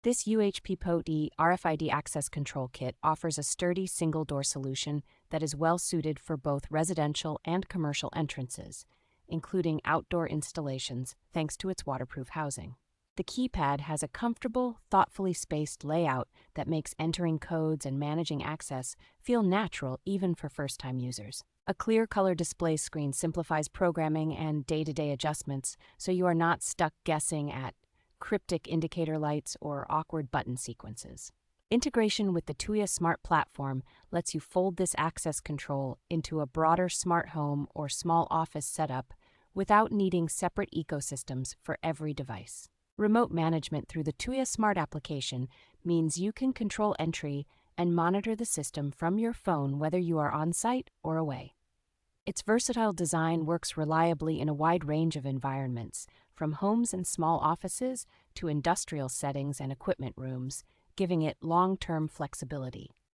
This UHPPOTE RFID access control kit offers a sturdy single-door solution that is well suited for both residential and commercial entrances, including outdoor installations thanks to its waterproof housing. The keypad has a comfortable, thoughtfully spaced layout that makes entering codes and managing access feel natural even for first-time users. A clear color display screen simplifies programming and day-to-day adjustments, so you are not stuck guessing at cryptic indicator lights or awkward button sequences. Integration with the Tuya Smart platform lets you fold this access control into a broader smart home or small office setup without needing separate ecosystems for every device. Remote management through the Tuya Smart application means you can control entry and monitor the system from your phone whether you are on-site or away. Its versatile design works reliably in a wide range of environments, from homes and small offices to industrial settings and equipment rooms, giving it long-term flexibility.